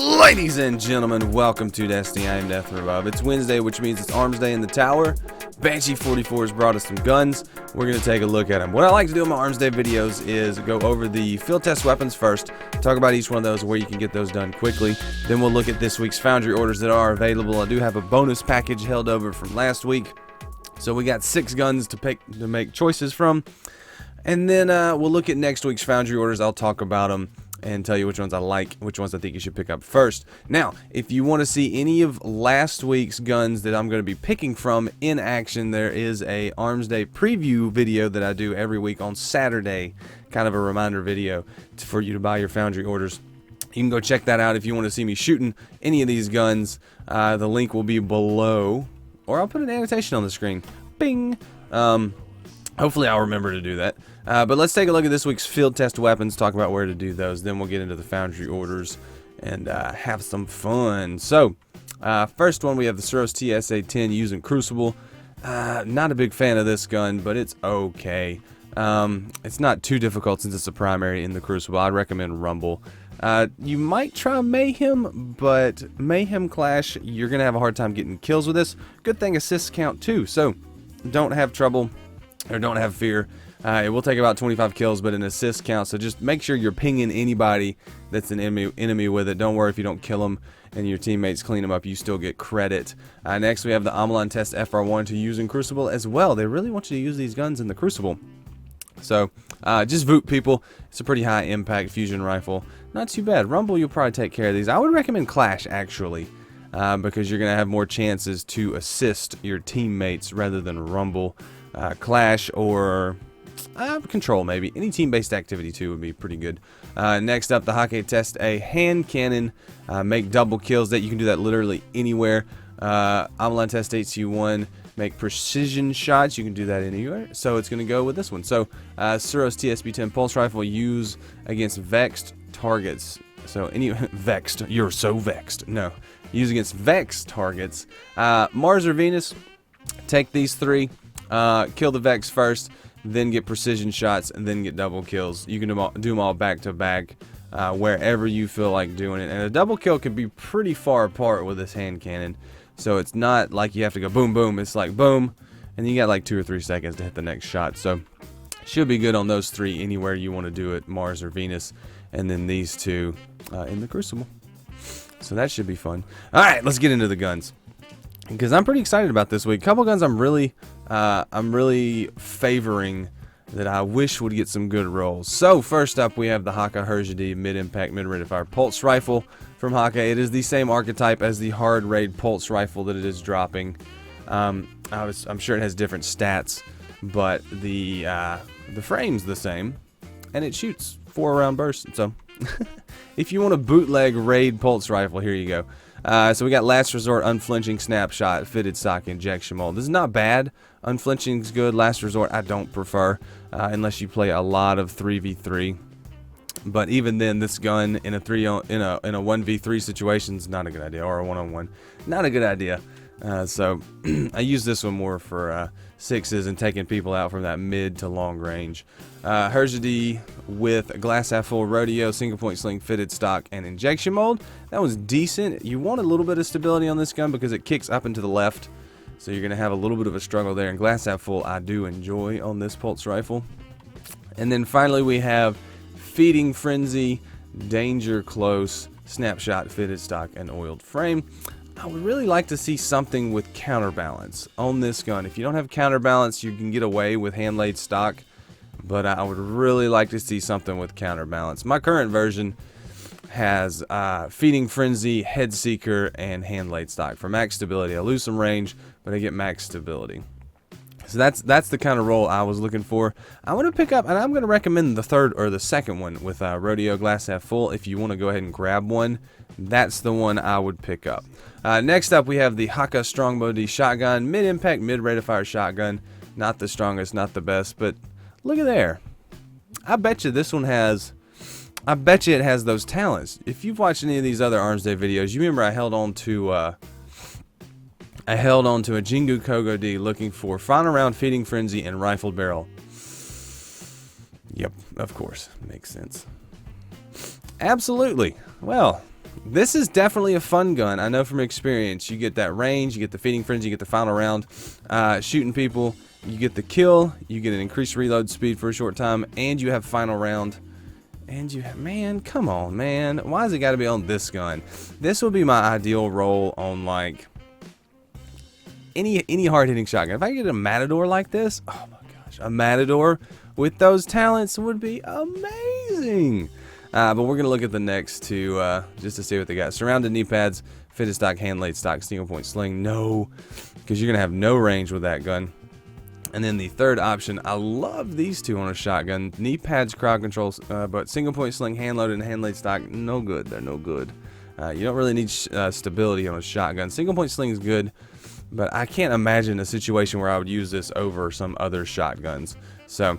Ladies and gentlemen, welcome to Destiny. I am Death from Above. It's Wednesday, which means it's Armsday in the tower. Banshee 44 has brought us some guns. We're going to take a look at them. What I like to do in my Armsday videos is go over the field test weapons first, talk about each one of those, where you can get those done quickly. Then we'll look at this week's Foundry orders that are available. I do have a bonus package held over from last week. So we got 6 guns to make choices from. And then we'll look at next week's Foundry orders. I'll talk about them and tell you which ones I like, which ones I think you should pick up first. Now, if you want to see any of last week's guns that I'm going to be picking from in action, there is a Armsday preview video that I do every week on Saturday, kind of a reminder video for you to buy your Foundry orders. You can go check that out if you want to see me shooting any of these guns. The link will be below, or I'll put an annotation on the screen. Bing! Hopefully I'll remember to do that. But let's take a look at this week's field test weapons, talk about where to do those. Then we'll get into the Foundry orders and have some fun. So, first one, we have the Suros TSA-10 using Crucible. Not a big fan of this gun, but it's okay. It's not too difficult since it's a primary in the Crucible. I'd recommend Rumble. You might try Mayhem, but Mayhem Clash, you're going to have a hard time getting kills with this. Good thing assists count too, so don't have trouble, or don't have fear. It will take about 25 kills, but an assist count, so just make sure you're pinging anybody that's an enemy with it. Don't worry if you don't kill them and your teammates clean them up, you still get credit. Next, we have the Omolon Test FR1 to use in Crucible as well. They really want you to use these guns in the Crucible. So, just voot people. It's a pretty high impact fusion rifle. Not too bad. Rumble, you'll probably take care of these. I would recommend Clash, actually, because you're going to have more chances to assist your teammates rather than Rumble. Clash or Control, maybe. Any team-based activity, too, would be pretty good. Next up, the Hakke Test A hand cannon. Make double kills. That you can do that literally anywhere. Omolon Test HC1. Make precision shots. You can do that anywhere. So it's going to go with this one. So Suros TSB-10 pulse rifle, use against vexed targets. So vexed. You're so vexed. No. Use against vexed targets. Mars or Venus. Take these 3. Kill the Vex first, then get precision shots, and then get double kills. You can do them all back to back, wherever you feel like doing it. And a double kill can be pretty far apart with this hand cannon. So it's not like you have to go boom, boom. It's like boom, and you got like 2 or 3 seconds to hit the next shot. So should be good on those 3 anywhere you want to do it, Mars or Venus. And then these 2 in the Crucible. So that should be fun. All right, let's get into the guns, because I'm pretty excited about this week. A couple guns I'm really favoring that I wish would get some good rolls. So first up, we have the Hakke Herja-D mid-impact, mid-rate of fire pulse rifle from Hakke. It is the same archetype as the hard raid pulse rifle that it is dropping. I'm sure it has different stats, but the frame's the same, and it shoots 4-round bursts. So if you want a bootleg raid pulse rifle, here you go. So we got last resort, unflinching snapshot, fitted stock injection mold. This is not bad. Unflinching's good. Last resort I don't prefer, unless you play a lot of 3v3. But even then, this gun in a 1v3 situation is not a good idea, or a 1-on-1, not a good idea. So I use this one more for 6s and taking people out from that mid to long range. Herja-D with glass half full rodeo, single point sling, fitted stock, and injection mold. That was decent. You want a little bit of stability on this gun because it kicks up and to the left, so you're going to have a little bit of a struggle there. And glass half full I do enjoy on this pulse rifle. And then finally we have feeding frenzy, danger close, snapshot, fitted stock, and oiled frame. I would really like to see something with counterbalance on this gun. If you don't have counterbalance, you can get away with hand-laid stock, but I would really like to see something with counterbalance. My current version has feeding frenzy, head seeker, and hand-laid stock. For max stability, I lose some range, but I get max stability. So that's the kind of roll I was looking for. I want to pick up, and I'm going to recommend the third or the second one with rodeo glass half full. If you want to go ahead and grab one, that's the one I would pick up. Next up, we have the Hakke Strongbow-D shotgun, mid-impact, mid-rate of fire shotgun. Not the strongest, not the best, but look at there. I bet you this one has. I bet you it has those talents. If you've watched any of these other Armsday videos, you remember I held on to a Jingu Kogo-D looking for final round, feeding frenzy, and rifled barrel. Yep, of course, makes sense. Absolutely. Well, This is definitely a fun gun. I know from experience. You get that range, you get the feeding frenzy, you get the final round, shooting people, you get the kill, you get an increased reload speed for a short time, and you have final round. And you have, man, come on, man. Why has it got to be on this gun? This would be my ideal role on, like, any hard-hitting shotgun. If I get a Matador like this, oh my gosh, a Matador with those talents would be amazing. But we're going to look at the next two just to see what they got. Surrounded knee pads, fitted stock, hand laid stock, single point sling. No, because you're going to have no range with that gun. And then the third option, I love these two on a shotgun. Knee pads, crowd controls, but single point sling, hand loaded, and hand laid stock, no good. They're no good. You don't really need stability on a shotgun. Single point sling is good, but I can't imagine a situation where I would use this over some other shotguns. So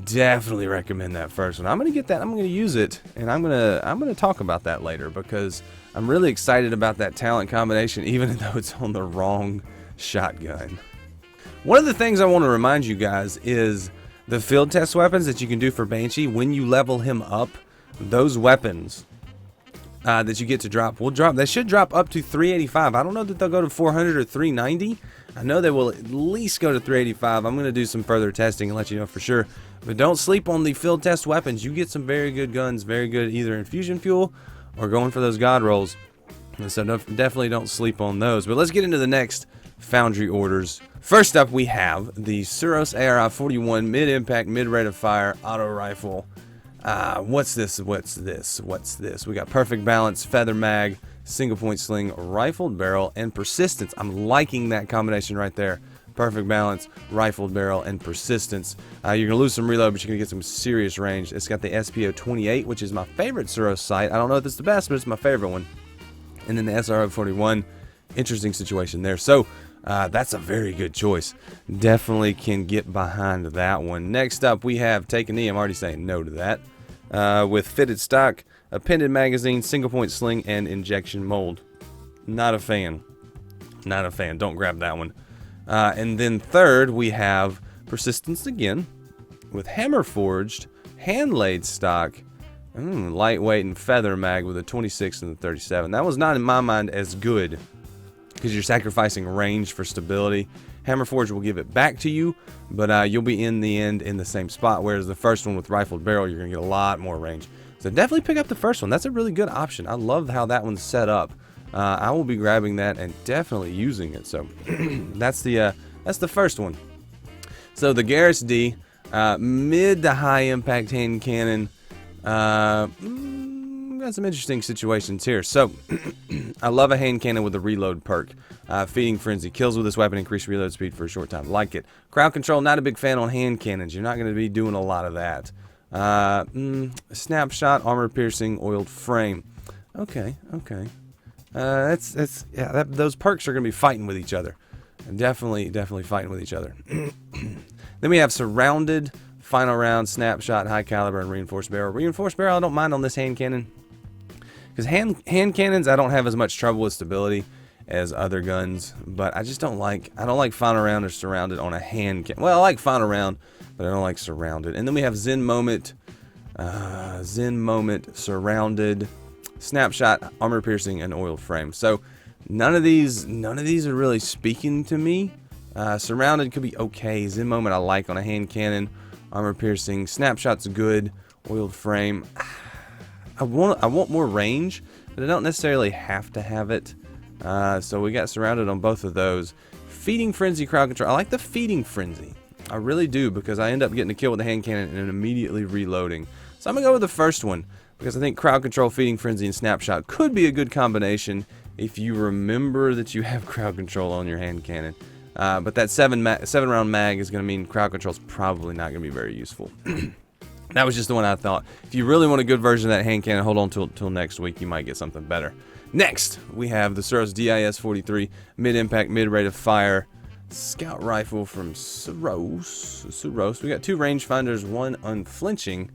definitely recommend that first one. I'm gonna get that. I'm gonna use it, and I'm gonna talk about that later because I'm really excited about that talent combination, even though it's on the wrong shotgun. One of the things I want to remind you guys is the field test weapons that you can do for Banshee. When you level him up, those weapons that you get to drop will drop. They should drop up to 385. I don't know that they'll go to 400 or 390. I know they will at least go to 385. I'm going to do some further testing and let you know for sure. But don't sleep on the field test weapons. You get some very good guns, very good either infusion fuel or going for those god rolls. And so definitely don't sleep on those. But let's get into the next Foundry orders. First up, we have the Suros ARI-41 mid-impact, mid-rate of fire auto rifle. What's this? We got perfect balance, feather mag, single point sling, rifled barrel, and persistence. I'm liking that combination right there. Perfect balance, rifled barrel, and persistence. You're going to lose some reload, but you're going to get some serious range. It's got the SPO-28, which is my favorite Suros sight. I don't know if it's the best, but it's my favorite one. And then the SRO-41, interesting situation there. So that's a very good choice. Definitely can get behind that one. Next up, we have Take a Knee. I'm already saying no to that. With fitted stock, appended magazine, single point sling, and injection mold. Not a fan. Not a fan. Don't grab that one. And then third, we have persistence again with hammer forged, hand laid stock, lightweight, and feather mag with a 26 and the 37. That was not in my mind as good because you're sacrificing range for stability. Hammer forged will give it back to you, but you'll be in the end in the same spot, whereas the first one with rifled barrel, you're going to get a lot more range. So definitely pick up the first one. That's a really good option. I love how that one's set up. I will be grabbing that and definitely using it. So that's the first one. So the Gaheris-D, mid to high impact hand cannon. Got some interesting situations here. So I love a hand cannon with a reload perk. Feeding frenzy, kills with this weapon, increase reload speed for a short time. Like it. Crowd control, not a big fan on hand cannons. You're not going to be doing a lot of that. Snapshot, armor piercing, oiled frame. Okay. Those perks are going to be fighting with each other. Definitely fighting with each other. Then we have surrounded, final round, snapshot, high caliber, and reinforced barrel. Reinforced barrel I don't mind on this hand cannon, because hand cannons I don't have as much trouble with stability as other guns, but I don't like final round or surrounded on a hand cannon. Well, I like final round, but I don't like surrounded. And then we have Zen Moment, surrounded, snapshot, armor piercing, and oiled frame. So none of these are really speaking to me. Surrounded could be okay. Zen Moment I like on a hand cannon. Armor piercing, snapshot's good. Oiled frame, I want more range, but I don't necessarily have to have it. So we got surrounded on both of those. Feeding frenzy, crowd control. I like the feeding frenzy. I really do, because I end up getting a kill with the hand cannon and then immediately reloading. So I'm gonna go with the first one, because I think crowd control, feeding frenzy, and snapshot could be a good combination if you remember that you have crowd control on your hand cannon. But that 7-round mag is going to mean crowd control is probably not going to be very useful. That was just the one I thought. If you really want a good version of that hand cannon, hold on till next week. You might get something better. Next, we have the Suros DIS-43 mid-impact, mid-rate of fire scout rifle from Suros. We got 2 rangefinders, 1 unflinching.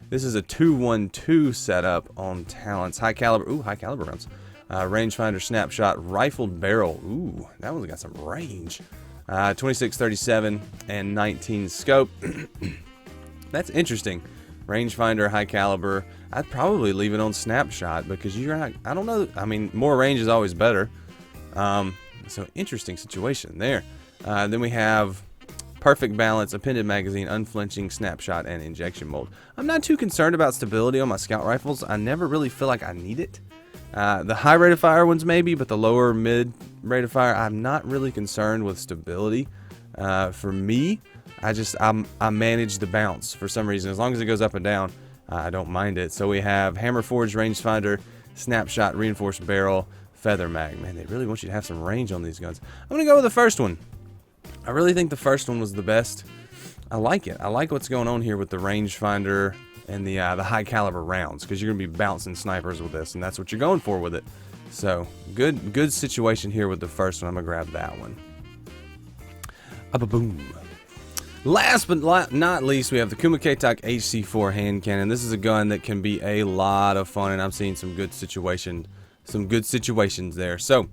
This is a 2-1-2 setup on talents. High caliber rounds. Rangefinder, snapshot, rifled barrel. Ooh, that one's got some range. 26, 37, and 19 scope. That's interesting. rangefinder, high caliber. I'd probably leave it on snapshot because you're not, I don't know. I mean, more range is always better. So interesting situation there. Then we have perfect balance, appended magazine, unflinching, snapshot, and injection mold. I'm not too concerned about stability on my scout rifles. I never really feel like I need it. The high rate of fire ones maybe, but the lower mid rate of fire, I'm not really concerned with stability. For me, I manage the bounce for some reason. As long as it goes up and down, I don't mind it. So we have hammer forged rangefinder, snapshot, reinforced barrel, feather mag. Man, they really want you to have some range on these guns. I'm gonna go with the first one. I really think the first one was the best. I like it. I like what's going on here with the rangefinder and the high caliber rounds, because you're gonna be bouncing snipers with this, and that's what you're going for with it. So good situation here with the first one. I'm gonna grab that one. Boom. Last but not least, we have the Kumakatok HC4 hand cannon. This is a gun that can be a lot of fun, and I'm seeing some good situations there. So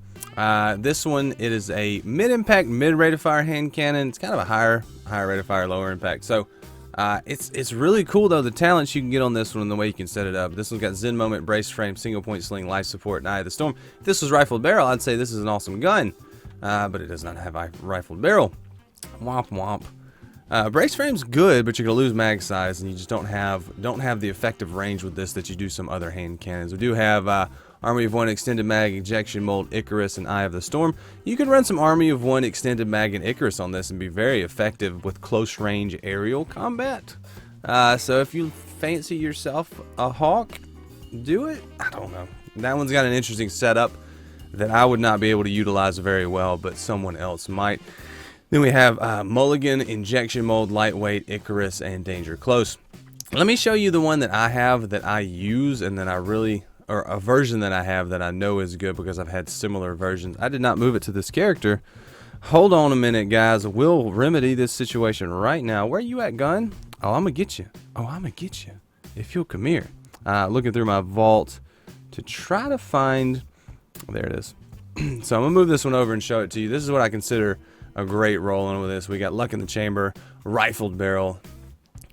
this one, it is a mid-impact, mid-rate of fire hand cannon. It's kind of a higher rate of fire, lower impact. So it's really cool though, the talents you can get on this one and the way you can set it up. This one's got Zen moment, brace frame, single point sling, life support, and Eye of the Storm. If this was rifled barrel, I'd say this is an awesome gun, but it does not have a rifled barrel. Womp womp. Brace frame's good, but you're gonna lose mag size, and you just don't have the effective range with this that you do some other hand cannons. We do have Army of One extended mag, injection mold, Icarus, and Eye of the Storm. You can run some Army of One extended mag and Icarus on this and be very effective with close range aerial combat. So if you fancy yourself a hawk, do it. I don't know. That one's got an interesting setup that I would not be able to utilize very well, but someone else might. Then we have Mulligan, injection mold, lightweight, Icarus, and danger close. Let me show you the one that I have that I use and that I really, or a version that I have that I know is good because I've had similar versions. I did not move it to this character. Hold on a minute, guys. We'll remedy this situation right now. Where you at, gun? Oh, I'm gonna get you. Oh, I'm gonna get you. If you'll come here. Looking through my vault to try to find, there it is. So I'm gonna move this one over and show it to you. This is what I consider a great roll-in with this. We got luck in the chamber, rifled barrel,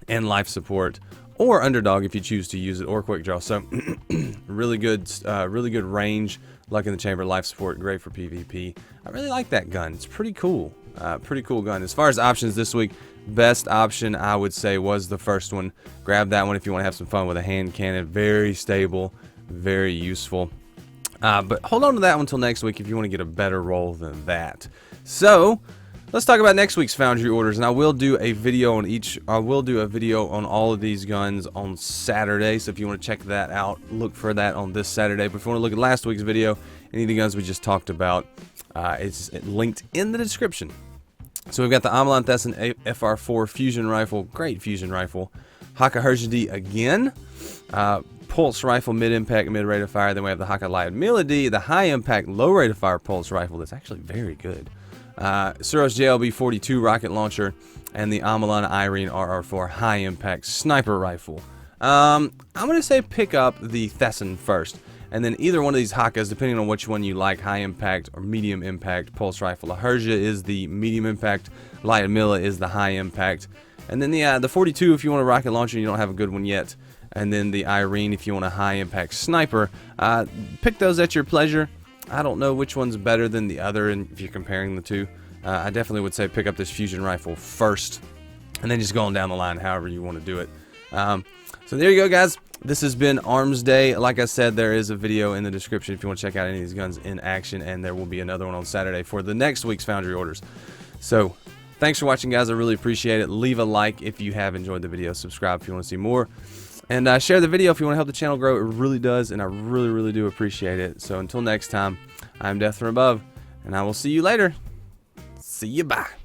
and life support, or underdog if you choose to use it, or quick draw. So really good range, luck in the chamber, life support, great for PvP. I really like that gun. It's pretty cool. Pretty cool gun. As far as options this week, best option I would say was the first one. Grab that one if you want to have some fun with a hand cannon. Very stable, very useful. But hold on to that one until next week if you want to get a better roll than that. So let's talk about next week's Foundry orders, and I will do a video on each. I will do a video on all of these guns on Saturday. So if you want to check that out, look for that on this Saturday. But if you want to look at last week's video, any of the guns we just talked about, it's linked in the description. So we've got the Omolon FR4 fusion rifle, great fusion rifle. Hakke Herja-D again. Pulse rifle, mid-impact, mid-rate of fire. Then we have the Hakke Strongbow-D, the high-impact, low-rate of fire pulse rifle. That's actually very good. Suros JLB-42 rocket launcher, and the Omolon RR4 high-impact sniper rifle. I'm going to say pick up the Thesson first, and then either one of these Hakkes, depending on which one you like, high-impact or medium-impact pulse rifle. The Herja is the medium-impact, Light Milla is the high-impact, and then the 42 if you want a rocket launcher and you don't have a good one yet. And then the Irene if you want a high-impact sniper. Pick those at your pleasure. I don't know which one's better than the other, and if you're comparing the two. I definitely would say pick up this fusion rifle first, and then just go on down the line however you want to do it. So there you go, guys. This has been Armsday. Like I said, there is a video in the description if you want to check out any of these guns in action, and there will be another one on Saturday for the next week's Foundry orders. So thanks for watching, guys. I really appreciate it. Leave a like if you have enjoyed the video. Subscribe if you want to see more. And share the video if you want to help the channel grow. It really does, and I really, really do appreciate it. So until next time, I'm Death from Above, and I will see you later. See you, bye.